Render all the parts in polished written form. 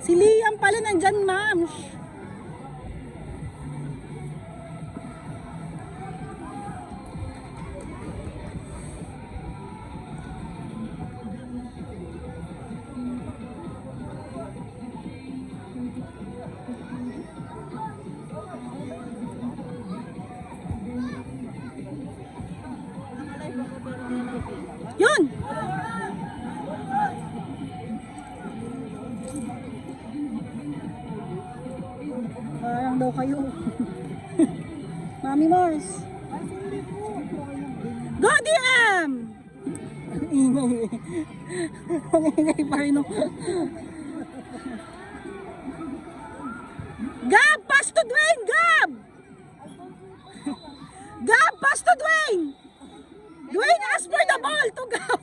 Si Liam pala nandyan, ma'am. Yun! Parang daw kayo. Mami Mars. Go DM! Ingay eh. Ang ingay pa rin. Gab! Pass to Dwayne! Gab! Gab! Pass to Dwayne! Dwayne, ask for the ball to Gab!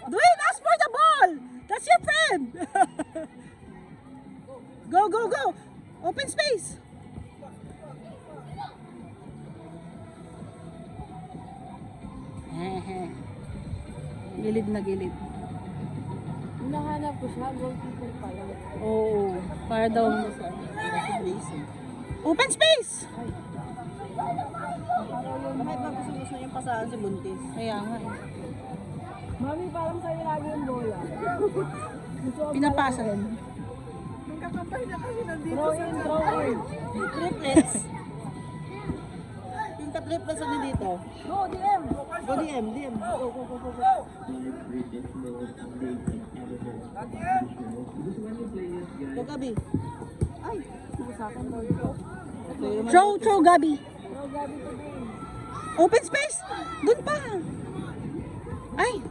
Dwayne, ask for the ball! That's your friend! Go, go, go! Open space! Gilid na gilid. Hinahanap ko siya, goalkeeper pala. Oo, para daw. Open space! Bakit ba gusto yung pasahan si Buntis? Kaya nga eh. Mami, parang sa'yo lagi yung bola. Pinapasa rin. Magkakampay na kasi nandito throw in. Triplets. Yung ka-triplets na dito. Go, DM! Go, DM. Go, go, go, go, go. Go, Gabi. Ay, nakasakan daw. Throw Gabi. Throw, Gabi to game. Open space! Doon pa! Ay!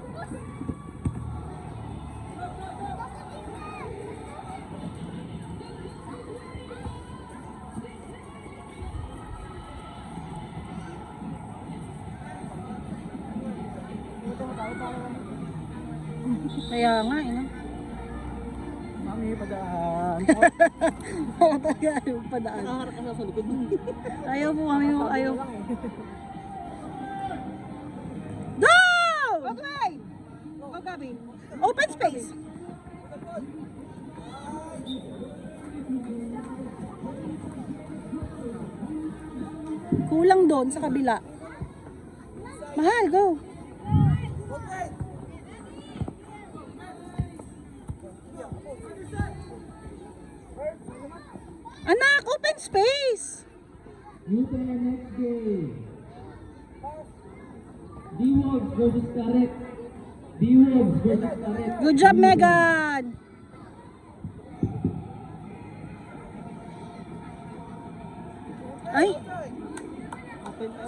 Kaya nga eh, no? Mami, padaan. Wala talaga ayaw padaan. Nakaharap ka sa likod. Ayaw po kami, ayaw. Go! Okay! Go, Gabi. Open space! Kulang doon sa kabila. Mahal, go! Anak, open space! Due to the next game. D-Wolves versus Karet. D-Wolves versus Karet. Good job, Megan! Ay!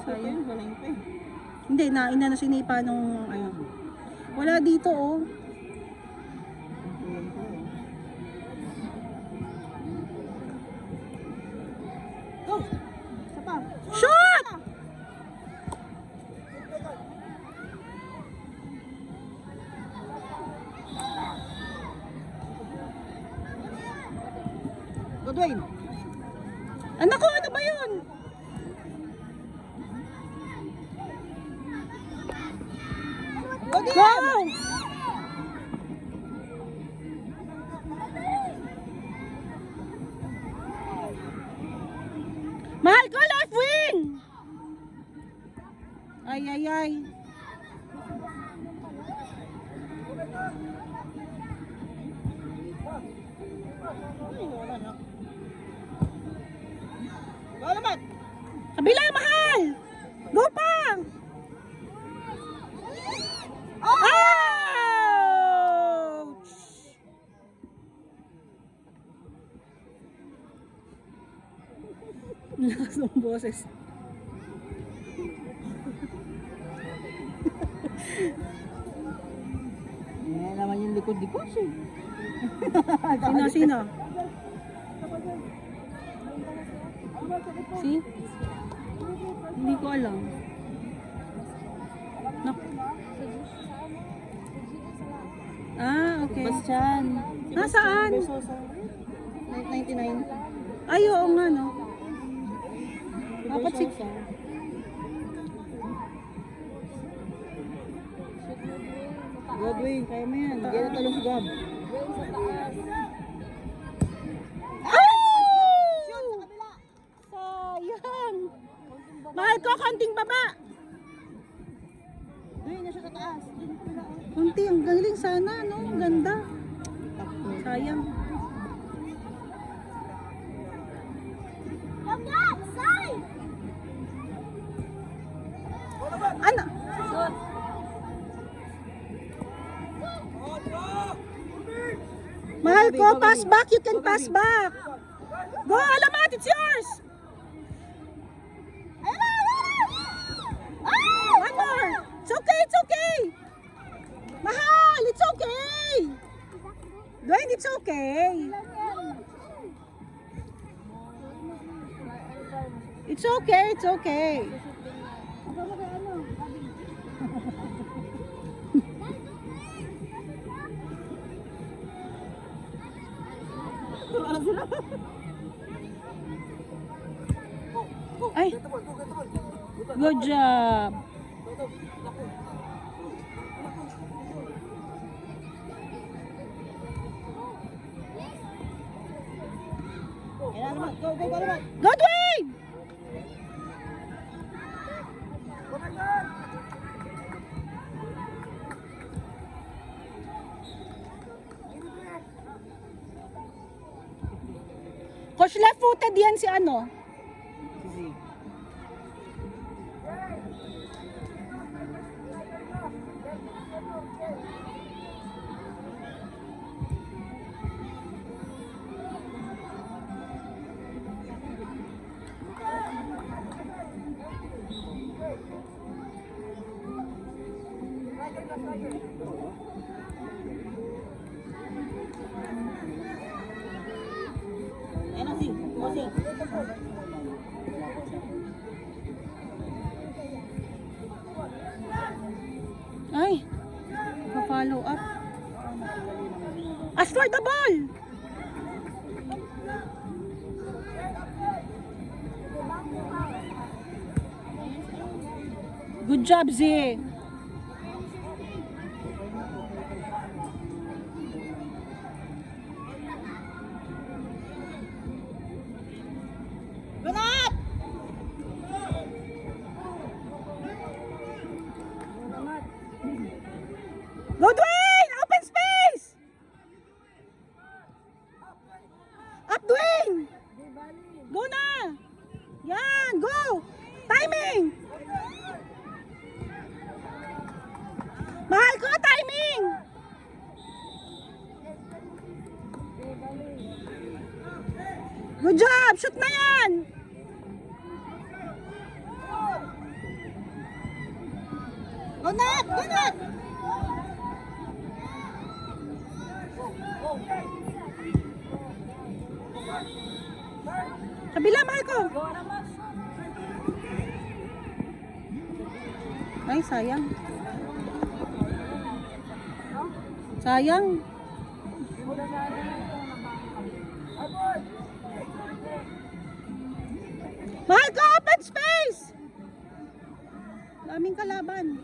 Sayang, walang pa eh. Hindi, ina na sinipa nung ano. Wala dito, oh. Go! Isa pa. Shot! Go, Dwayne. Anak ko, ano ba yun? Go, Go! DM! Mahal ko, left wing! Ay, ay, ay. Go, Lamat! Kabila, mahal! Go pa! Ouch! Lakas ng boses. Yan naman yung likod-likod siya. Sino? See? Hindi ko alam. Nak. Ah, okay. Bastian. Nasaan? 99. Ay, oo nga, no? Dapat si... Godwin, kaya mo yan. Diyan na talong si Gab. Mahal ko, konting baba. Doon na siya sa taas. Konti, ang galing sana, no? Ang ganda. Sayang. Ano? Mahal ko, pass back. You can pass back. Go, Alamat, it's yours. One more. It's okay, it's okay. Mahal, it's okay. Dwayne, it's okay. It's okay, it's okay. Ay, good job. Go, Dwayne! Coach, left-footed yan si ano? Ay, pa-follow up. As for the ball. Good job, Z. Go, Dwayne! Open space! Up, Dwayne! Go na! Yan, go! Timing! Mahal ko, timing! Good job! Shoot na yan! Go na! Go na! Kabila, mahal ko. Ay, sayang. Sayang. Mahal ko, open space. Daming kalaban.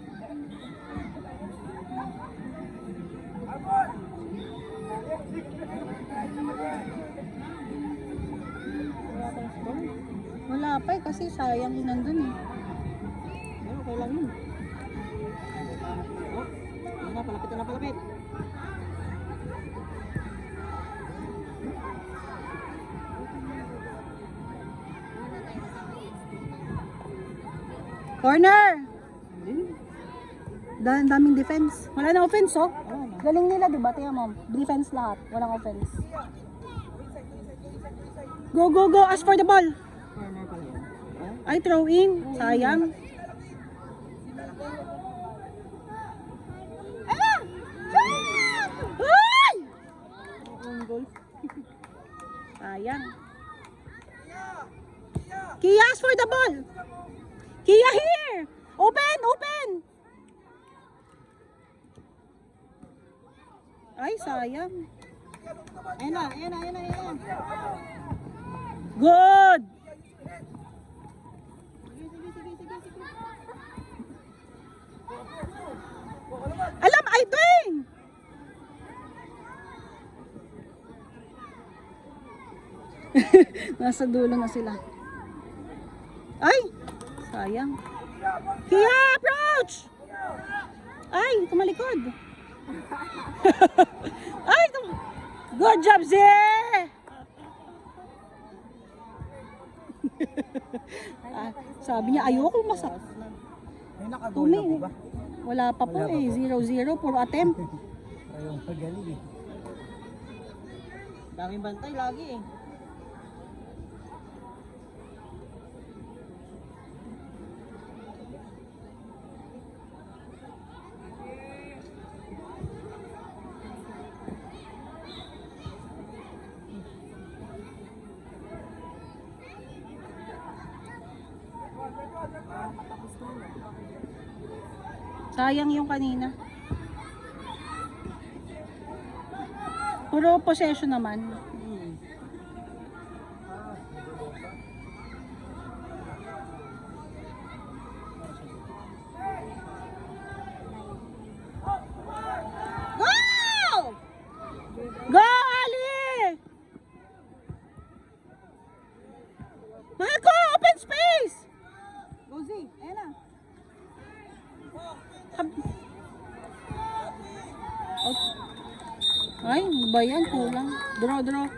Wala pa kasi sayang yun nandun eh. Okay lang yun. Palapit na palapit. Corner! Daming defense. Wala na offense, oh. Galing nila, diba? Tingnan mo. Defense lahat. Walang offense. Go, go, go. Ask for the ball. Ay, throw in. Sayang. Ay! Sayang. Kia, ask for the ball. Kia, here. Open, open. Ay, sayang. Ayan na, ayan na, ayan na, ayan na. Good. Alam, ay doing. Nasa dulo na sila. Ay, Sayang. Kia, approach! Ay, tumalikod. Ay, good job, Zee! Sabi niya, ayoko masak. May nakagol na po ba? Wala pa po eh. 0-0, puro attempt. Ayun, magaling eh. Daming bantay lagi eh. Sayang yung kanina. Puro possession naman. Go! Go, Ali! Marco, open space! Go, Z. Ayan na. Ay, ba yan? Kulang. Draw.